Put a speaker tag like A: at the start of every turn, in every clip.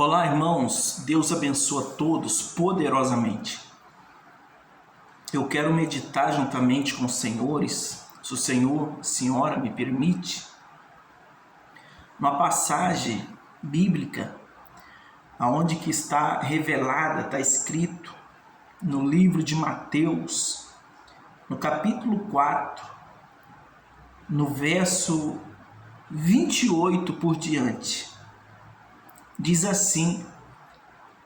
A: Olá, irmãos, Deus abençoa todos poderosamente. Eu quero meditar juntamente com os senhores, se o Senhor, Senhora me permite, uma passagem bíblica, aonde que está revelada, está escrito no livro de Mateus, no capítulo 4, no verso 28 por diante. Diz assim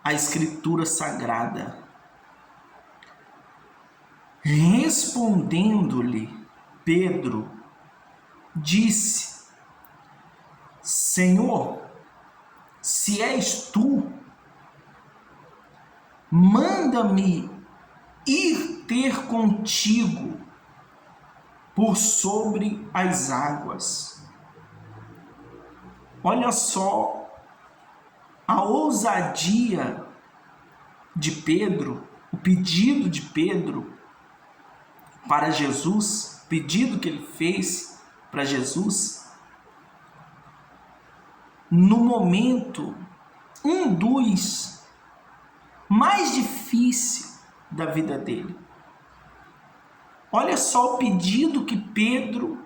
A: a Escritura Sagrada: respondendo-lhe Pedro, disse: Senhor, se és tu, manda-me ir ter contigo por sobre as águas. Olha só a ousadia de Pedro, o pedido de Pedro para Jesus, o pedido que ele fez para Jesus, no momento, um dos mais difíceis da vida dele. Olha só o pedido que Pedro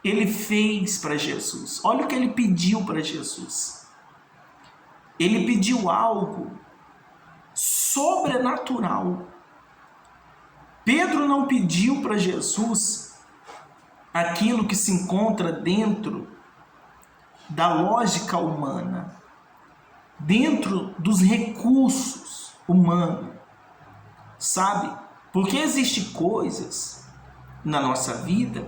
A: ele fez para Jesus. Olha o que ele pediu para Jesus. Ele pediu algo sobrenatural. Pedro não pediu para Jesus aquilo que se encontra dentro da lógica humana, dentro dos recursos humanos, sabe? Porque existem coisas na nossa vida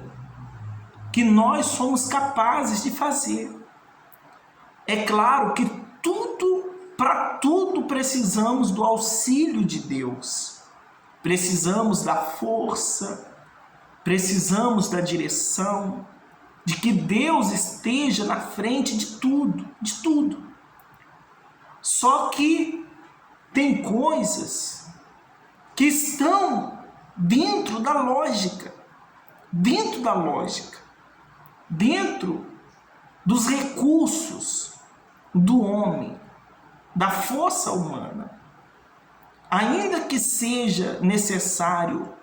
A: que nós somos capazes de fazer. É claro que para tudo precisamos do auxílio de Deus. Precisamos da força, precisamos da direção, de que Deus esteja na frente de tudo. Só que tem coisas que estão dentro da lógica, dentro dos recursos do homem, da força humana. Ainda que seja necessário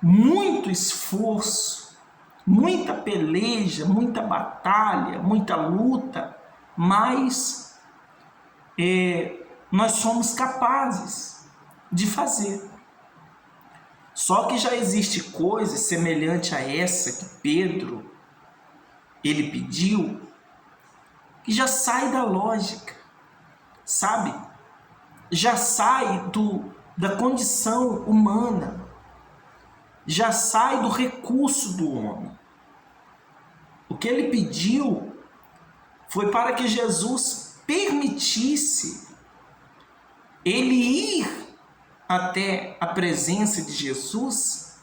A: muito esforço, muita peleja, muita batalha, muita luta, mas nós somos capazes de fazer. Só que já existe coisa semelhante a essa que Pedro ele pediu, que já sai da lógica, sabe? Já sai da condição humana, já sai do recurso do homem. O que ele pediu foi para que Jesus permitisse ele ir até a presença de Jesus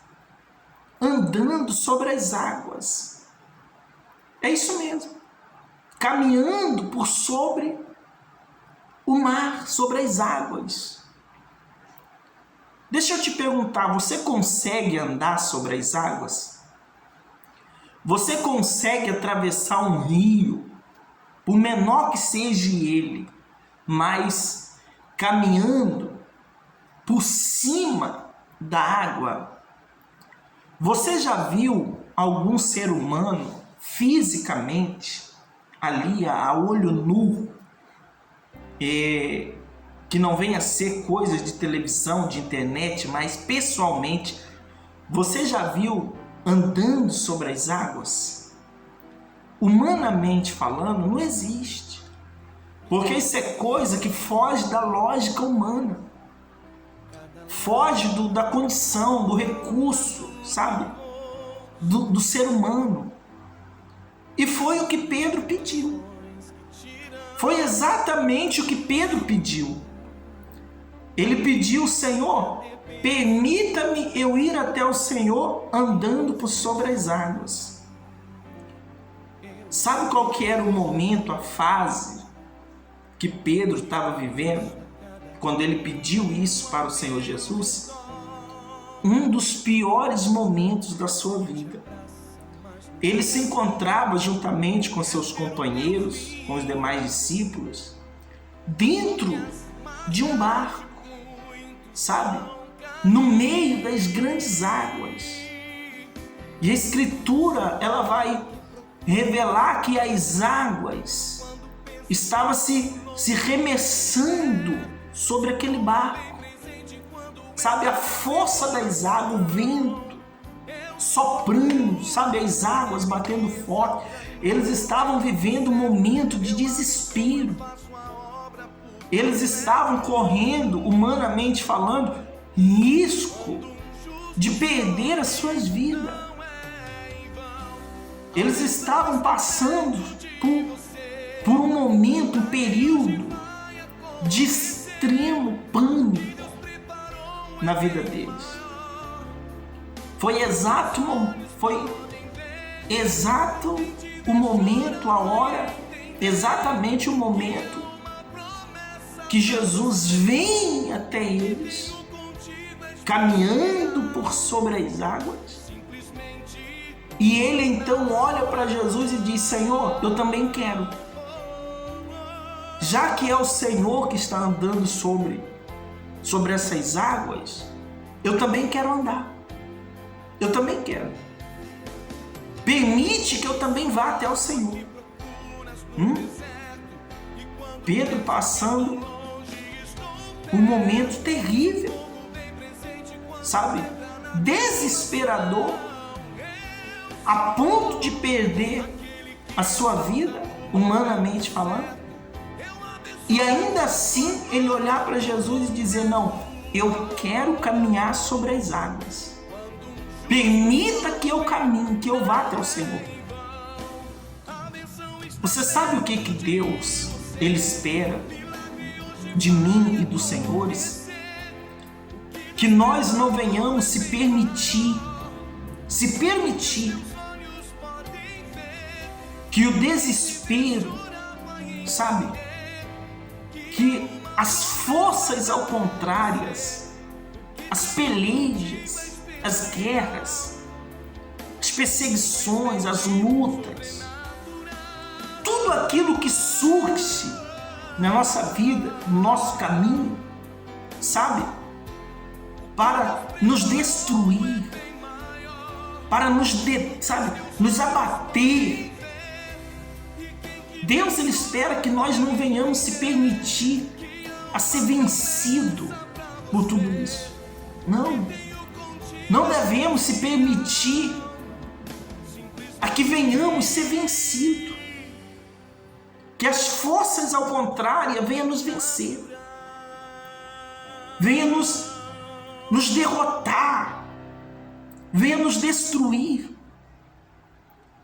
A: andando sobre as águas. É isso mesmo. Caminhando por sobre o mar, sobre as águas. Deixa eu te perguntar, você consegue andar sobre as águas? Você consegue atravessar um rio, por menor que seja ele, mas caminhando por cima da água? Você já viu algum ser humano fisicamente ali a olho nu, que não venha a ser coisas de televisão, de internet, mas pessoalmente, você já viu andando sobre as águas? Humanamente falando, não existe, porque isso é coisa que foge da lógica humana, foge da condição, do recurso, sabe, do ser humano. E foi o que Pedro pediu. Foi exatamente o que Pedro pediu. Ele pediu: Senhor, permita-me eu ir até o Senhor andando por sobre as águas. Sabe qual que era o momento, a fase que Pedro estava vivendo quando ele pediu isso para o Senhor Jesus? Um dos piores momentos da sua vida. ele se encontrava juntamente com seus companheiros, com os demais discípulos, dentro de um barco, sabe? No meio das grandes águas. E a Escritura, ela vai revelar que as águas estavam se remessando sobre aquele barco. Sabe, a força das águas, o vento soprando, sabe, as águas batendo forte. Eles estavam vivendo um momento de desespero. Eles estavam correndo, humanamente falando, risco de perder as suas vidas. Eles estavam passando por um momento, um período de extremo pânico na vida deles. Foi exato o momento, a hora, exatamente o momento que Jesus vem até eles, caminhando por sobre as águas, e ele então olha para Jesus e diz: Senhor, eu também quero. Já que é o Senhor que está andando sobre essas águas, eu também quero andar. Eu também quero. Permite que eu também vá até o Senhor. Pedro passando um momento terrível, sabe? Desesperador, a ponto de perder a sua vida, humanamente falando. E ainda assim ele olhar para Jesus e dizer: não, eu quero caminhar sobre as águas. Permita que eu caminhe, que eu vá até o Senhor. Você sabe o que Deus, Ele espera de mim e dos senhores? Que nós não venhamos se permitir que o desespero, sabe? Que as forças ao contrárias, as pelejas, as guerras, as perseguições, as lutas, tudo aquilo que surge na nossa vida, no nosso caminho, sabe? Para nos destruir, para nos abater. Deus, Ele espera que nós não venhamos se permitir a ser vencido por tudo isso. Não devemos se permitir a que venhamos ser vencidos. Que as forças ao contrário venham nos vencer. Venha nos derrotar. Venha nos destruir.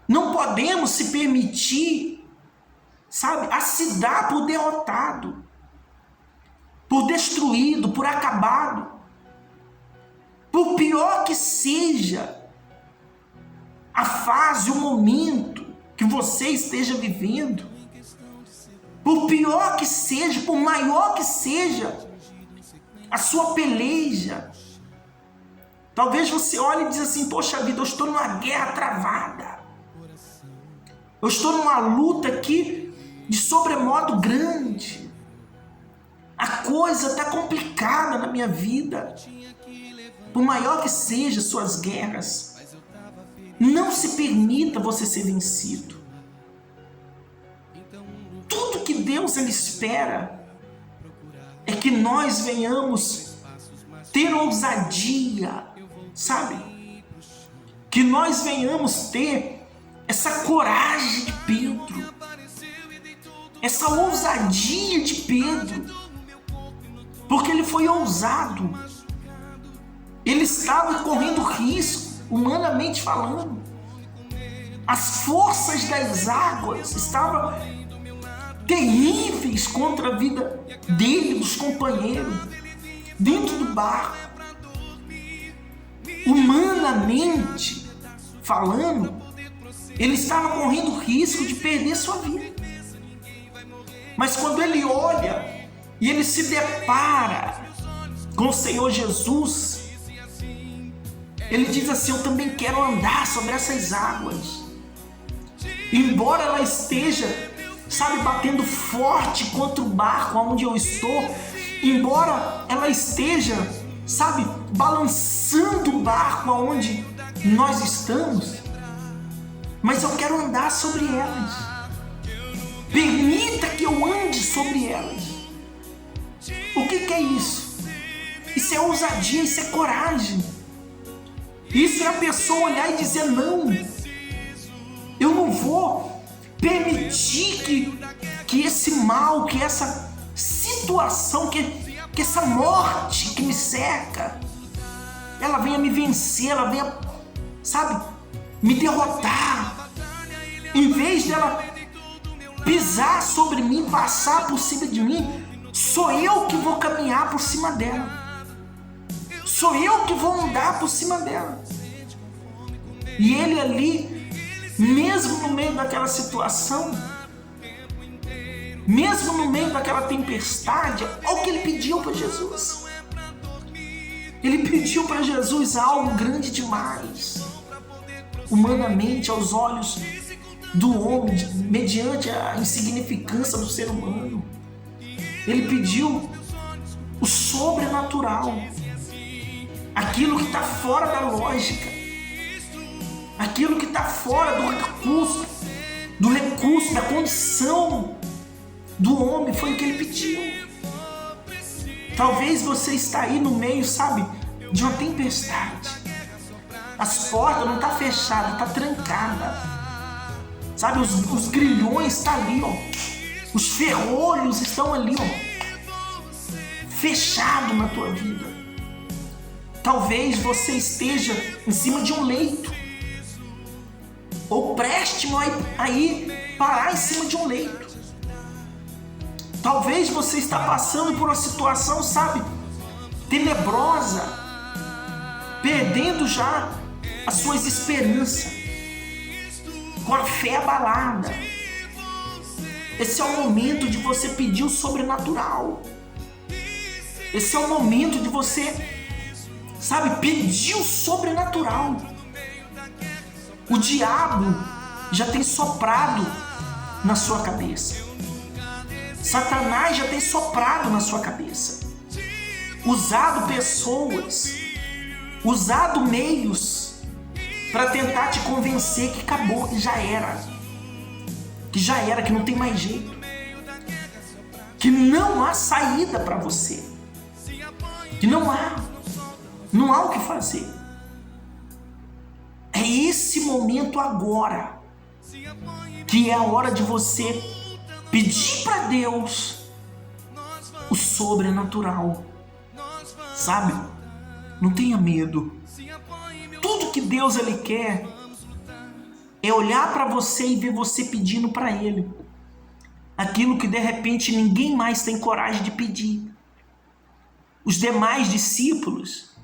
A: Não podemos se permitir, sabe, a se dar por derrotado, por destruído, por acabado. Por pior que seja a fase, o momento que você esteja vivendo, por pior que seja, por maior que seja a sua peleja, talvez você olhe e diz assim: poxa vida, eu estou numa guerra travada, eu estou numa luta aqui de sobremodo grande, a coisa está complicada na minha vida. Por maior que sejam suas guerras, não se permita você ser vencido. Tudo que Deus, Ele espera é que nós venhamos ter ousadia, sabe? Que nós venhamos ter essa coragem de Pedro, essa ousadia de Pedro, porque ele foi ousado. Ele estava correndo risco, humanamente falando. As forças das águas estavam terríveis contra a vida dele, dos companheiros, dentro do barco. Humanamente falando, ele estava correndo risco de perder sua vida. Mas quando ele olha e ele se depara com o Senhor Jesus, ele diz assim: eu também quero andar sobre essas águas. embora ela esteja, sabe, batendo forte contra o barco onde eu estou, embora ela esteja, sabe, balançando o barco aonde nós estamos, mas eu quero andar sobre elas. Permita que eu ande sobre elas. O que é isso? Isso é ousadia, isso é coragem. Isso é a pessoa olhar e dizer: não, eu não vou permitir que esse mal, que essa situação, que essa morte que me cerca, ela venha me vencer, ela venha, sabe, me derrotar. Em vez dela pisar sobre mim, passar por cima de mim, sou eu que vou caminhar por cima dela. Sou eu que vou andar por cima dela. E ele ali, mesmo no meio daquela situação, mesmo no meio daquela tempestade, olha o que ele pediu para Jesus. Ele pediu para Jesus algo grande demais. Humanamente, aos olhos do homem, mediante a insignificância do ser humano, ele pediu o sobrenatural, aquilo que está fora da lógica, aquilo que está fora do recurso, da condição do homem. Foi o que ele pediu. Talvez você está aí no meio, sabe, de uma tempestade. As portas não estão fechadas, está trancada. Sabe, os grilhões estão ali, ó. Os ferrolhos estão ali, ó, fechado na tua vida. Talvez você esteja em cima de um leito, ou préstimo aí parar em cima de um leito. Talvez você está passando por uma situação, sabe, tenebrosa, perdendo já as suas esperanças, com a fé abalada. Esse é o momento de você pedir o sobrenatural. Esse é o momento de você, sabe, pedir o sobrenatural. O diabo já tem soprado na sua cabeça. Satanás já tem soprado na sua cabeça. Usado pessoas, usado meios para tentar te convencer que acabou, que já era, que não tem mais jeito, que não há saída para você, que não há o que fazer. É esse momento agora que é a hora de você pedir para Deus o sobrenatural, sabe? Não tenha medo. Tudo que Deus ele quer é olhar para você e ver você pedindo para Ele aquilo que de repente ninguém mais tem coragem de pedir. Os demais discípulos,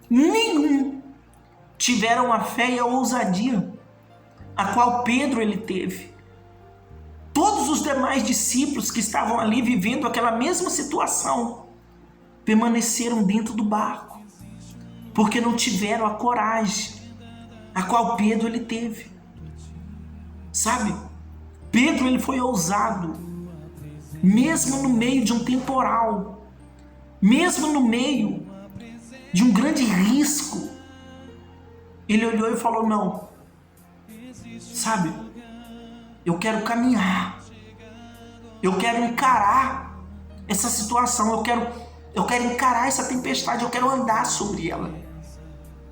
A: nenhum tiveram a fé e a ousadia a qual Pedro ele teve. Todos os demais discípulos que estavam ali vivendo aquela mesma situação permaneceram dentro do barco, porque não tiveram a coragem a qual Pedro ele teve. Sabe? Pedro ele foi ousado, mesmo no meio de um temporal, mesmo no meio de um grande risco. Ele olhou e falou: não, sabe, eu quero caminhar, eu quero encarar essa situação, eu quero encarar essa tempestade, eu quero andar sobre ela.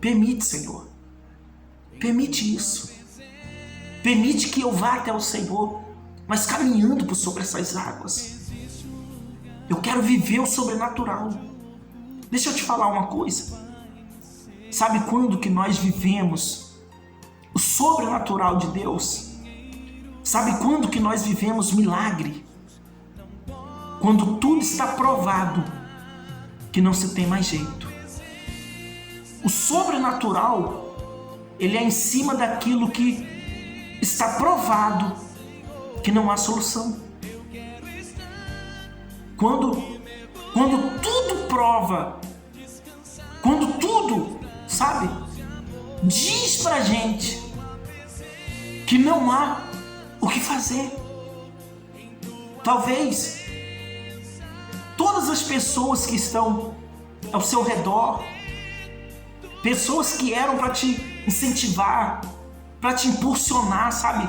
A: Permite, Senhor, permite isso. Permite que eu vá até o Senhor, mas caminhando por sobre essas águas. Eu quero viver o sobrenatural. Deixa eu te falar uma coisa. Sabe quando que nós vivemos o sobrenatural de Deus? Sabe quando que nós vivemos milagre? Quando tudo está provado que não se tem mais jeito. O sobrenatural, ele é em cima daquilo que está provado que não há solução. Quando tudo prova, quando tudo, sabe, diz pra gente que não há o que fazer. Talvez todas as pessoas que estão ao seu redor, pessoas que eram para te incentivar, para te impulsionar, sabe?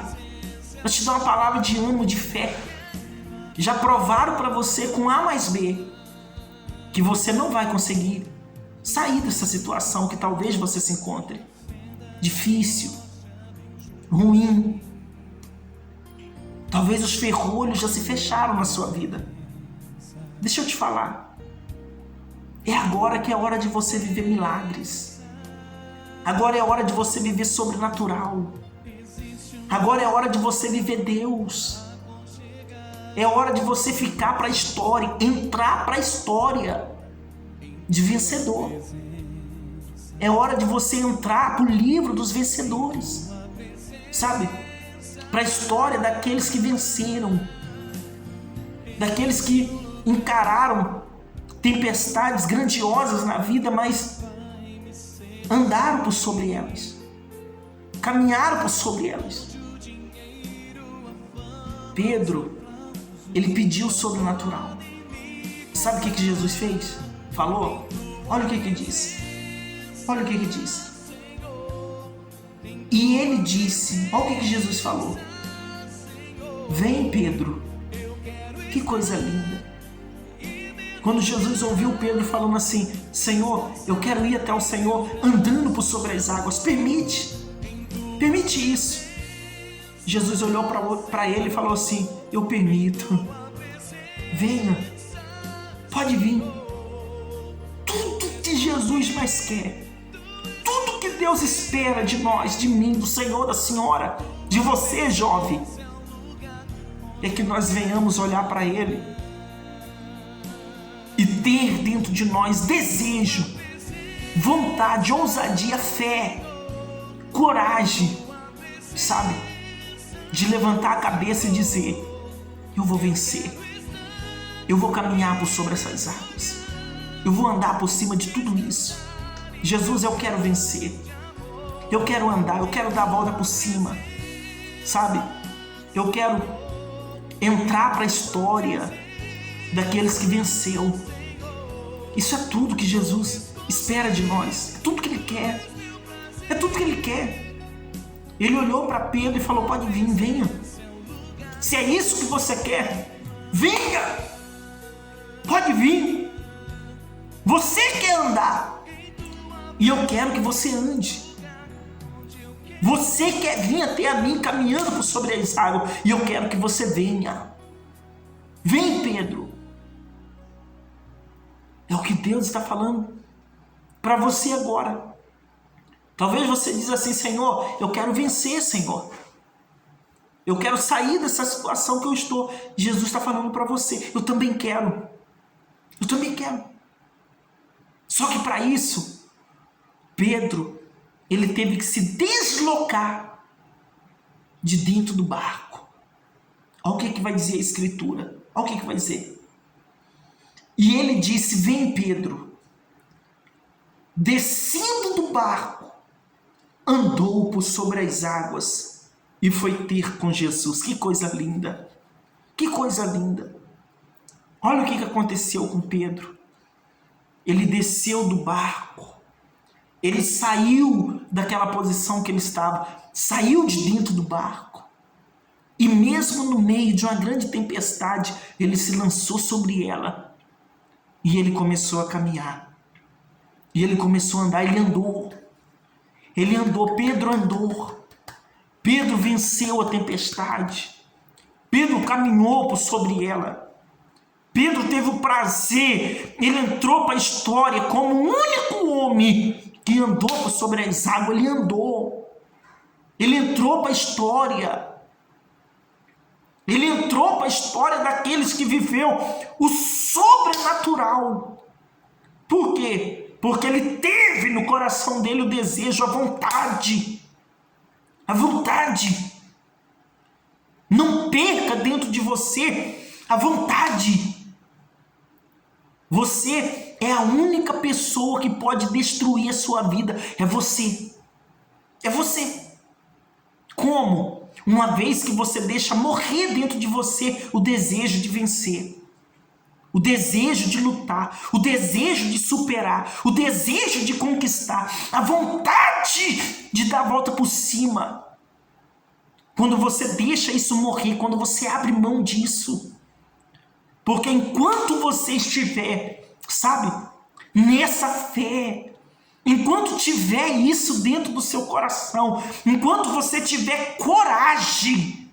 A: Para te dar uma palavra de ânimo, de fé, já provaram para você com A mais B que você não vai conseguir sair dessa situação que talvez você se encontre difícil, ruim. Talvez os ferrolhos já se fecharam na sua vida. Deixa eu te falar. É agora que é hora de você viver milagres. Agora é hora de você viver sobrenatural. Agora é hora de você viver Deus. É hora de você ficar para a história, entrar para a história de vencedor. É hora de você entrar para o livro dos vencedores, sabe? Para a história daqueles que venceram, daqueles que encararam tempestades grandiosas na vida, mas andaram por sobre elas, caminharam por sobre elas. Pedro, ele pediu o sobrenatural. Sabe o que Jesus fez? Falou? Olha o que disse. Olha o que disse. E ele disse, olha o que Jesus falou. Vem, Pedro. Que coisa linda. Quando Jesus ouviu Pedro falando assim, Senhor, eu quero ir até o Senhor andando por sobre as águas. Permite isso. Jesus olhou para ele e falou assim, eu permito. Venha. Pode vir. Tudo que Jesus mais quer, tudo que Deus espera de nós, de mim, do Senhor, da Senhora, de você, jovem, é que nós venhamos olhar para Ele e ter dentro de nós desejo, vontade, ousadia, fé, coragem, sabe? De levantar a cabeça e dizer, eu vou vencer, eu vou caminhar por sobre essas águas, eu vou andar por cima de tudo isso. Jesus, eu quero vencer, eu quero andar, eu quero dar a volta por cima, sabe? Eu quero entrar para a história daqueles que venceu. Isso é tudo que Jesus espera de nós, é tudo que Ele quer, é tudo que Ele quer. Ele olhou para Pedro e falou, pode vir, venha. Se é isso que você quer, venha, pode vir. Você quer andar e eu quero que você ande. Você quer vir até a mim caminhando por sobre as águas e eu quero que você venha. Vem, Pedro. É o que Deus está falando para você agora. Talvez você diz assim, Senhor, eu quero vencer, Senhor. Eu quero sair dessa situação que eu estou. Jesus está falando para você, eu também quero. Eu também quero. Só que para isso, Pedro, ele teve que se deslocar de dentro do barco. Olha o que vai dizer a Escritura. Olha o que vai dizer. E ele disse, vem, Pedro. Descendo do barco, andou por sobre as águas e foi ter com Jesus. Que coisa linda. Que coisa linda. Olha o que aconteceu com Pedro. Ele desceu do barco. Ele saiu daquela posição que ele estava. Saiu de dentro do barco. E mesmo no meio de uma grande tempestade, ele se lançou sobre ela. E ele começou a caminhar. E ele começou a andar. Ele andou. Ele andou. Pedro andou. Pedro venceu a tempestade. Pedro caminhou por sobre ela. Pedro teve o prazer, ele entrou para a história como o único homem que andou por sobre as águas. Ele andou. Ele entrou para a história. Ele entrou para a história daqueles que viveu o sobrenatural. Por quê? Porque ele teve no coração dele o desejo, a vontade. A vontade. Não perca dentro de você a vontade. Você é a única pessoa que pode destruir a sua vida. É você. É você. Como? Uma vez que você deixa morrer dentro de você o desejo de vencer, o desejo de lutar, o desejo de superar, o desejo de conquistar, a vontade de dar a volta por cima. Quando você deixa isso morrer, quando você abre mão disso. Porque enquanto você estiver, sabe, nessa fé, enquanto tiver isso dentro do seu coração, enquanto você tiver coragem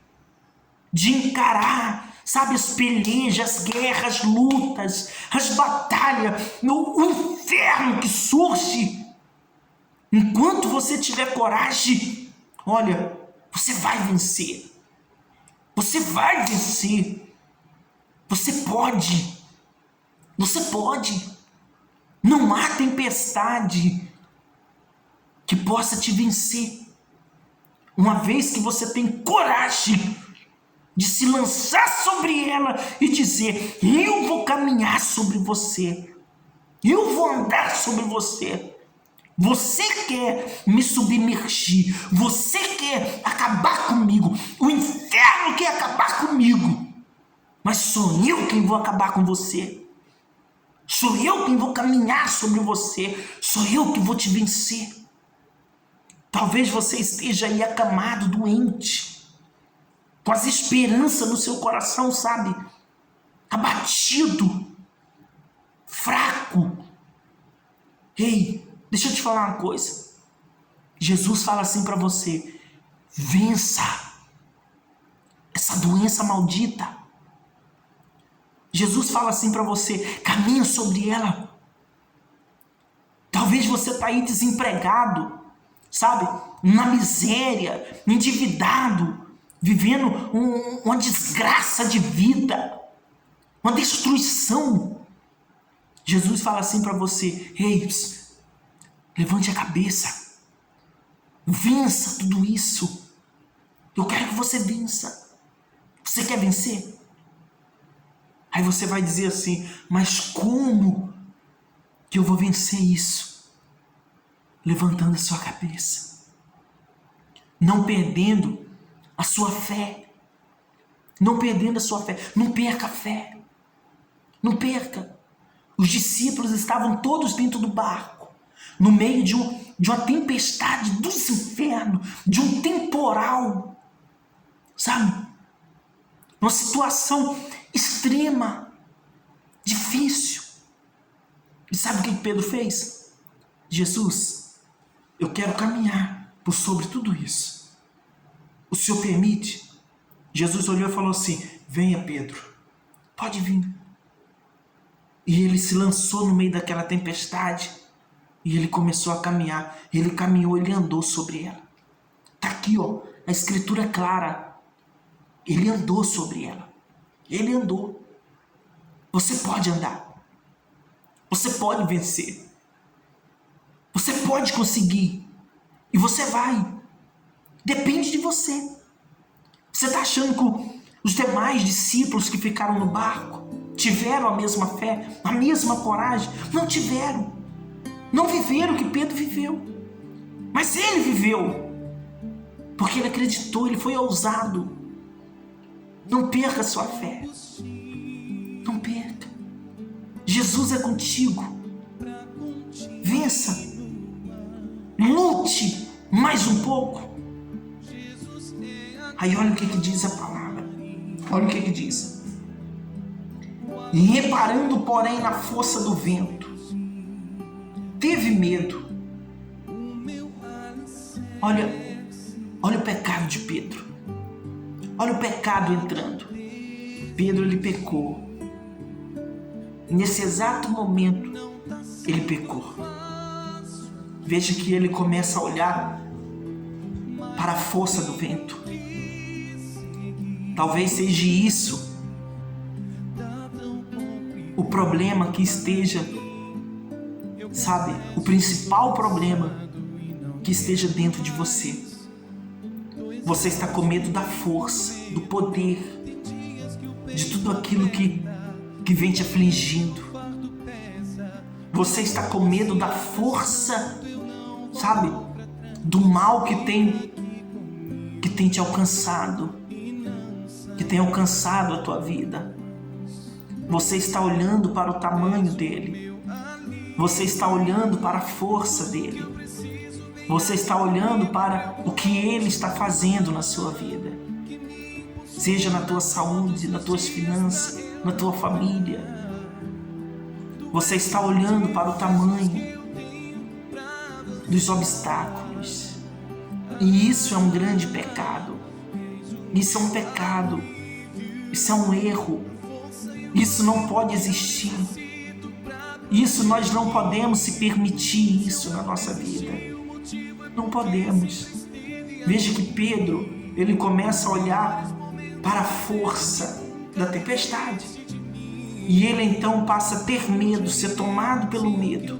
A: de encarar, sabe, as pelejas, as guerras, as lutas, as batalhas, o inferno que surge, enquanto você tiver coragem, olha, você vai vencer. Você vai vencer. Você pode. Você pode. Não há tempestade que possa te vencer. Uma vez que você tem coragem de se lançar sobre ela e dizer: eu vou caminhar sobre você. Eu vou andar sobre você. Você quer me submergir. Você quer acabar comigo. O inferno quer acabar comigo. Mas sou eu quem vou acabar com você. Sou eu quem vou caminhar sobre você. Sou eu que vou te vencer. Talvez você esteja aí acamado, doente, com as esperanças no seu coração, sabe? Abatido, fraco. Ei, deixa eu te falar uma coisa. Jesus fala assim para você: vença essa doença maldita. Jesus fala assim para você: caminha sobre ela. Talvez você está aí desempregado, sabe? Na miséria, endividado, vivendo uma desgraça de vida, uma destruição. Jesus fala assim para você: ei, levante a cabeça, vença tudo isso. Eu quero que você vença. Você quer vencer? Aí você vai dizer assim: mas como que eu vou vencer isso? Levantando a sua cabeça, não perdendo a sua fé, não perdendo a sua fé. Não perca a fé, não perca. Os discípulos estavam todos dentro do barco, no meio de uma tempestade dos infernos, de um temporal, sabe? Uma situação extrema, difícil. E sabe o que Pedro fez? Jesus, eu quero caminhar por sobre tudo isso. O Senhor permite? Jesus olhou e falou assim: venha, Pedro, pode vir. E ele se lançou no meio daquela tempestade e ele começou a caminhar. Ele caminhou, ele andou sobre ela. Está aqui, ó, a escritura é clara. Ele andou sobre ela. Ele andou. Você pode andar. Você pode vencer. Você pode conseguir. E você vai. Depende de você. Você está achando que os demais discípulos que ficaram no barco tiveram a mesma fé, a mesma coragem? Não tiveram. Não viveram o que Pedro viveu. Mas ele viveu. Porque ele acreditou, ele foi ousado. Não perca a sua fé. Não perca. Jesus é contigo. Vença. Lute mais um pouco. Aí olha o que diz a palavra. Olha o que diz. E reparando, porém, na força do vento, teve medo. Olha o pecado de Pedro. Olha o pecado entrando. Pedro, ele pecou. Nesse exato momento, ele pecou. Veja que ele começa a olhar para a força do vento. Talvez seja isso o problema que esteja, sabe, o principal problema que esteja dentro de você. Você está com medo da força, do poder, de tudo aquilo que vem te afligindo. Você está com medo da força, sabe, do mal que que tem te alcançado, que tem alcançado a tua vida. Você está olhando para o tamanho dele. Você está olhando para a força dele. Você está olhando para o que ele está fazendo na sua vida. Seja na tua saúde, nas tuas finanças, na tua família. Você está olhando para o tamanho dos obstáculos. E isso é um grande pecado. Isso é um pecado. Isso é um erro. Isso não pode existir. Isso nós não podemos se permitir isso na nossa vida. Não podemos. Veja que Pedro, ele começa a olhar para a força da tempestade. E ele então passa a ter medo, ser tomado pelo medo.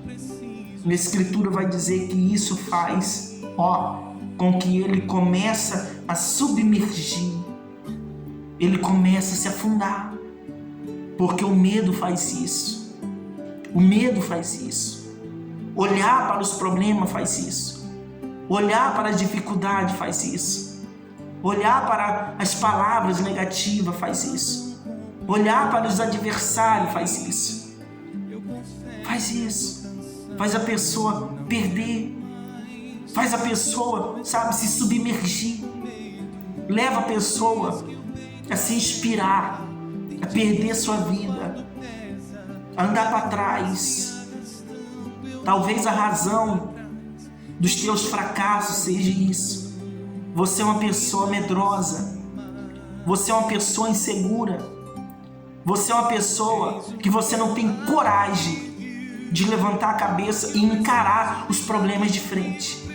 A: Na Escritura vai dizer que isso faz, com que ele começa a submergir. Ele começa a se afundar. Porque o medo faz isso. O medo faz isso. Olhar para os problemas faz isso. Olhar para a dificuldade faz isso. Olhar para as palavras negativas faz isso. Olhar para os adversários faz isso. Faz isso. Faz a pessoa perder. Faz a pessoa, se submergir. Leva a pessoa a se inspirar, a perder sua vida, a andar para trás. Talvez a razão dos teus fracassos seja isso. Você é uma pessoa medrosa. Você é uma pessoa insegura. Você é uma pessoa que você não tem coragem de levantar a cabeça e encarar os problemas de frente.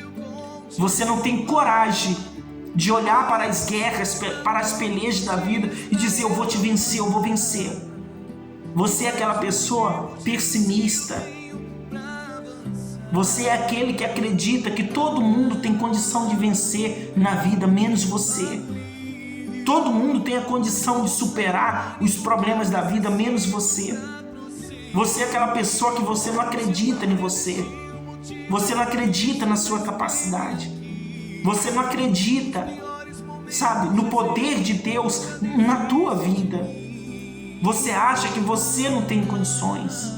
A: Você não tem coragem de olhar para as guerras, para as pelejas da vida e dizer: eu vou te vencer, eu vou vencer. Você é aquela pessoa pessimista. Você é aquele que acredita que todo mundo tem condição de vencer na vida, menos você. Todo mundo tem a condição de superar os problemas da vida, menos você. Você é aquela pessoa que você não acredita em você. Você não acredita na sua capacidade. Você não acredita, no poder de Deus na tua vida. Você acha que você não tem condições.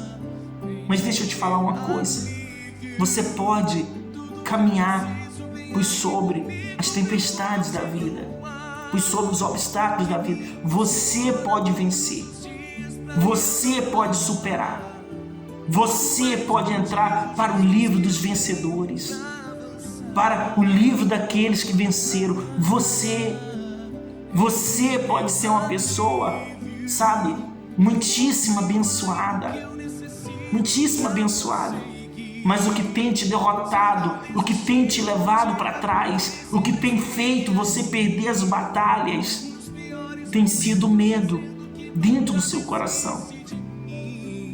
A: Mas deixa eu te falar uma coisa. Você pode caminhar por sobre as tempestades da vida, por sobre os obstáculos da vida. Você pode vencer. Você pode superar. Você pode entrar para o livro dos vencedores, para o livro daqueles que venceram. Você pode ser uma pessoa, muitíssimo abençoada. Muitíssimo abençoada. Mas o que tem te derrotado, o que tem te levado para trás, o que tem feito você perder as batalhas, tem sido o medo dentro do seu coração.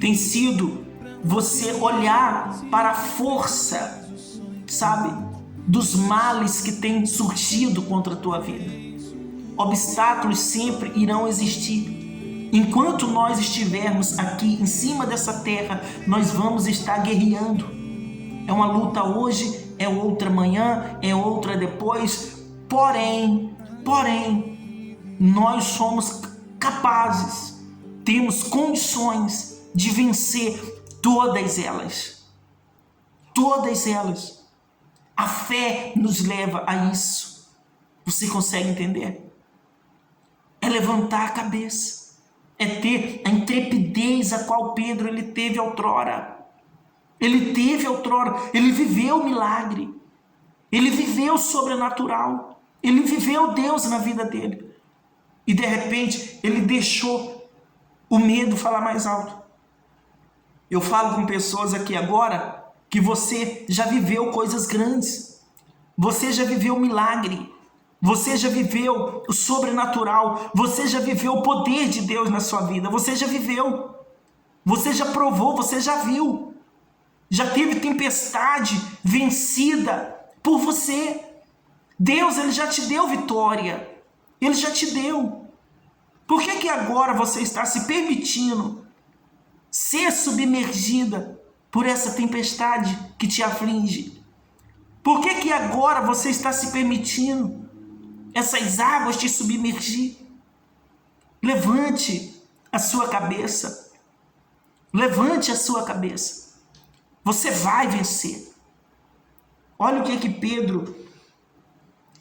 A: Tem sido você olhar para a força, dos males que têm surgido contra a tua vida. Obstáculos sempre irão existir. Enquanto nós estivermos aqui em cima dessa terra, nós vamos estar guerreando. É uma luta hoje, é outra amanhã, é outra depois. Porém, nós somos capazes, temos condições de vencer todas elas. Todas elas. A fé nos leva a isso. Você consegue entender? É levantar a cabeça. É ter a intrepidez a qual Pedro ele teve outrora. Ele viveu o milagre. Ele viveu o sobrenatural. Ele viveu Deus na vida dele. E de repente, ele deixou o medo falar mais alto. Eu falo com pessoas aqui agora que você já viveu coisas grandes. Você já viveu o milagre. Você já viveu o sobrenatural. Você já viveu o poder de Deus na sua vida. Você já viveu. Você já provou, você já viu. Já teve tempestade vencida por você. Deus, ele já te deu vitória. Ele já te deu. Por que agora você está se permitindo ser submergida por essa tempestade que te aflige? Por que agora você está se permitindo essas águas te submergir. Levante a sua cabeça. Levante a sua cabeça. Você vai vencer. Olha o que Pedro,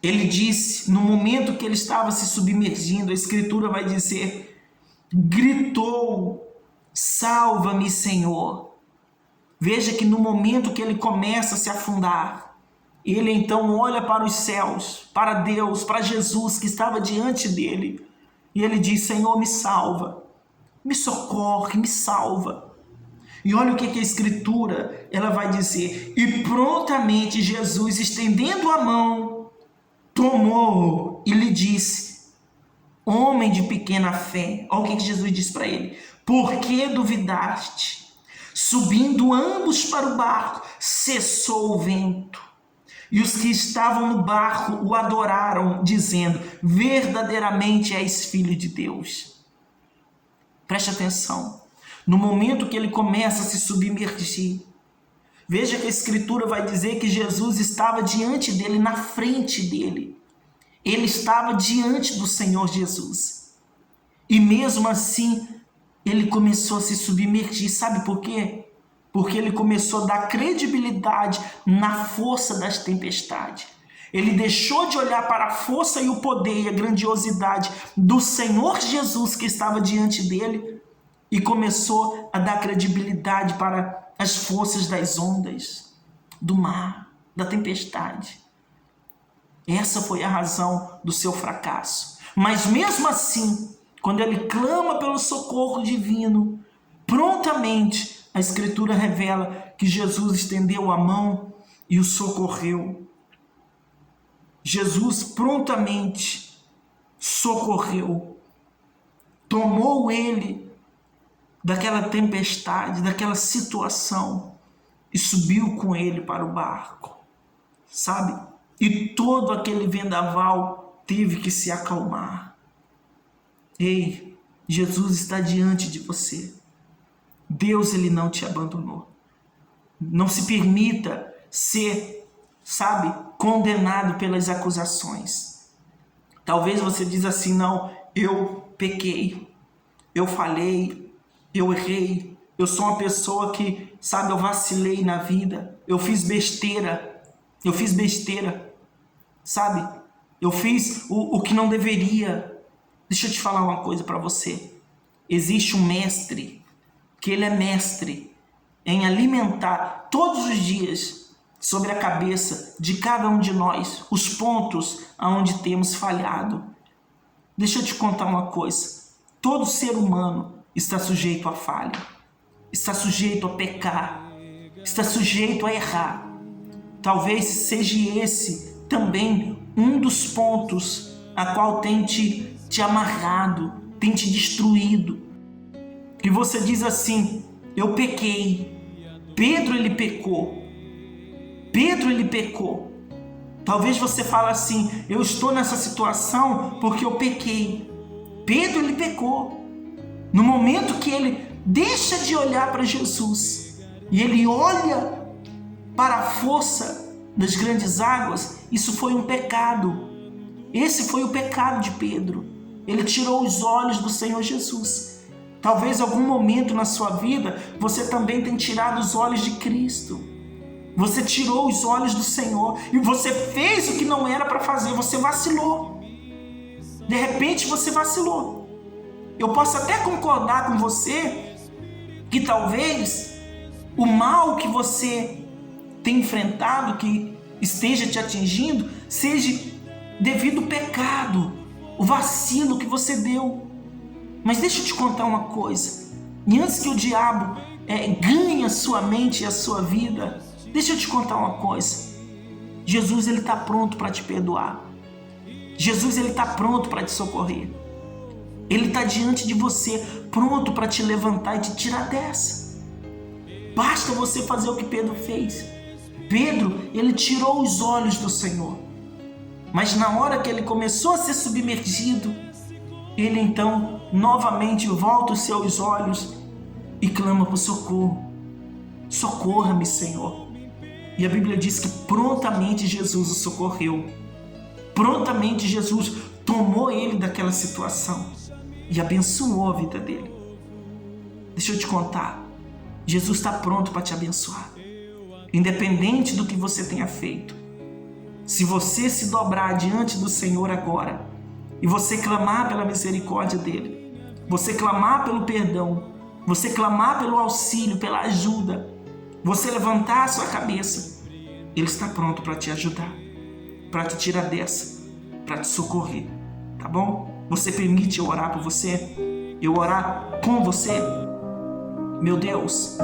A: ele disse no momento que ele estava se submergindo. A Escritura vai dizer: gritou, salva-me, Senhor. Veja que no momento que ele começa a se afundar, ele então olha para os céus, para Deus, para Jesus que estava diante dele, e ele diz: Senhor, me salva, me socorre, me salva. E olha o que a Escritura ela vai dizer: e prontamente Jesus, estendendo a mão, tomou e lhe disse: homem de pequena fé. Olha o que Jesus disse para ele: por que duvidaste? Subindo ambos para o barco, cessou o vento. E os que estavam no barco o adoraram, dizendo: verdadeiramente és filho de Deus. Preste atenção. No momento que ele começa a se submergir, veja que a Escritura vai dizer que Jesus estava diante dele, na frente dele. Ele estava diante do Senhor Jesus. E mesmo assim, ele começou a se submergir. Sabe por quê? Porque ele começou a dar credibilidade na força das tempestades. Ele deixou de olhar para a força e o poder e a grandiosidade do Senhor Jesus que estava diante dele e começou a dar credibilidade para as forças das ondas, do mar, da tempestade. Essa foi a razão do seu fracasso. Mas mesmo assim, quando ele clama pelo socorro divino, prontamente a Escritura revela que Jesus estendeu a mão e o socorreu. Jesus prontamente socorreu, tomou ele daquela tempestade, daquela situação e subiu com ele para o barco, sabe? E todo aquele vendaval teve que se acalmar. Ei, Jesus está diante de você. Deus, ele não te abandonou. Não se permita ser, sabe, condenado pelas acusações. Talvez você diz assim: não, eu pequei, eu falhei, eu errei, eu sou uma pessoa que, sabe, eu vacilei na vida, eu fiz besteira, sabe, eu fiz o que não deveria. Deixa eu te falar uma coisa para você. Existe um mestre, que ele é mestre em alimentar todos os dias sobre a cabeça de cada um de nós os pontos aonde temos falhado. Deixa eu te contar uma coisa. Todo ser humano está sujeito a falha, está sujeito a pecar, está sujeito a errar. Talvez seja esse também um dos pontos a qual tem te amarrado, tem te destruído. Que você diz assim: eu pequei. Pedro, ele pecou. Talvez você fale assim: eu estou nessa situação porque eu pequei. Pedro, ele pecou. No momento que ele deixa de olhar para Jesus e ele olha para a força das grandes águas, isso foi um pecado. Esse foi o pecado de Pedro. Ele tirou os olhos do Senhor Jesus. Talvez em algum momento na sua vida você também tenha tirado os olhos de Cristo. Você tirou os olhos do Senhor e você fez o que não era para fazer. Você vacilou. De repente você vacilou. Eu posso até concordar com você que talvez o mal que você tem enfrentado, que esteja te atingindo, seja devido ao pecado, o vacilo que você deu. Mas deixa eu te contar uma coisa. E antes que o diabo ganhe a sua mente e a sua vida, deixa eu te contar uma coisa. Jesus, ele está pronto para te perdoar. Jesus, ele está pronto para te socorrer. Ele está diante de você, pronto para te levantar e te tirar dessa. Basta você fazer o que Pedro fez. Pedro, ele tirou os olhos do Senhor. Mas na hora que ele começou a ser submergido, ele então novamente volta os seus olhos e clama por socorro. Socorra-me, Senhor. E a Bíblia diz que prontamente Jesus o socorreu. prontamente Jesus tomou ele daquela situação e abençoou a vida dele. Deixa eu te contar, Jesus está pronto para te abençoar, independente do que você tenha feito. Se você se dobrar diante do Senhor agora e você clamar pela misericórdia dele, você clamar pelo perdão, você clamar pelo auxílio, pela ajuda, você levantar a sua cabeça, ele está pronto para te ajudar, para te tirar dessa, para te socorrer, tá bom? Você permite eu orar por você? Eu orar com você? Meu Deus,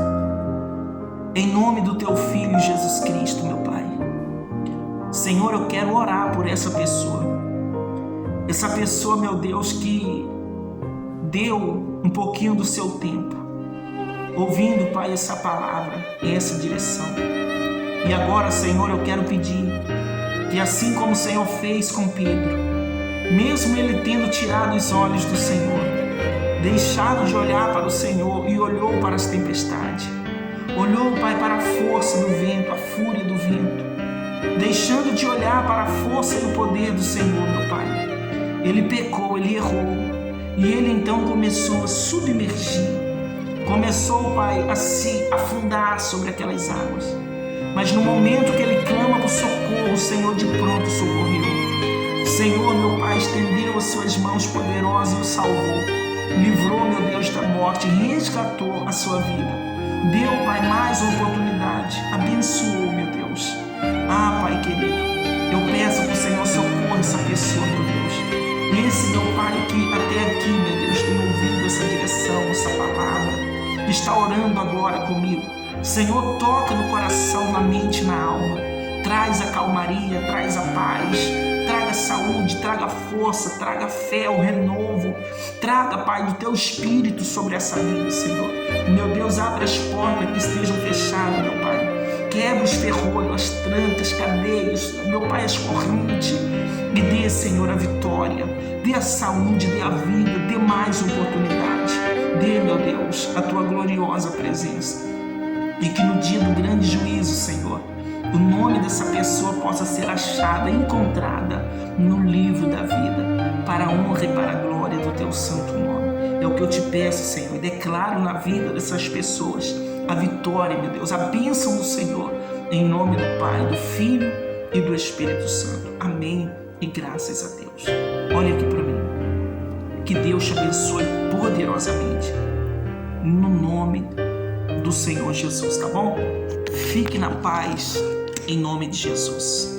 A: em nome do teu Filho Jesus Cristo, meu Pai, Senhor, eu quero orar por essa pessoa, meu Deus, que deu um pouquinho do seu tempo, ouvindo, Pai, essa palavra, essa direção. E agora, Senhor, eu quero pedir que assim como o Senhor fez com Pedro, mesmo ele tendo tirado os olhos do Senhor, deixado de olhar para o Senhor e olhou para as tempestades, olhou, Pai, para a força do vento, a fúria do vento, deixando de olhar para a força e o poder do Senhor, meu Pai. Ele pecou, ele errou, e ele então começou a submergir, começou, Pai, a se afundar sobre aquelas águas. Mas no momento que ele clama por socorro, o Senhor de pronto socorreu. Senhor, meu Pai, estendeu as suas mãos poderosas e o salvou. Livrou, meu Deus, da morte, resgatou a sua vida. Deu, Pai, mais uma oportunidade. Abençoou, meu Deus. Ah, Pai querido, eu peço que o Senhor socorra essa pessoa, meu Deus. Esse, meu Pai, que até aqui, meu Deus, tem ouvido essa direção, essa palavra, está orando agora comigo. Senhor, toca no coração, na mente, na alma. Traz a calmaria, traz a paz, traga saúde, traga força, traga fé, o renovo. Traga, Pai, do teu Espírito sobre essa vida, Senhor. Meu Deus, abre as portas que estejam fechadas, meu Pai. Quebra os ferrolhos, as trancas, cadeias, meu Pai, as correntes. E dê, Senhor, a vitória. Dê a saúde, dê a vida, dê mais oportunidade. Dê, meu Deus, a tua gloriosa presença. E que no dia do grande juízo, Senhor, o nome dessa pessoa possa ser achada, encontrada no livro da vida, para a honra e para a glória do teu santo nome. É o que eu te peço, Senhor, e declaro na vida dessas pessoas a vitória, meu Deus, a bênção do Senhor, em nome do Pai, do Filho e do Espírito Santo. Amém e graças a Deus. Olha aqui para mim. Que Deus te abençoe poderosamente, no nome do Senhor Jesus, tá bom? Fique na paz, em nome de Jesus.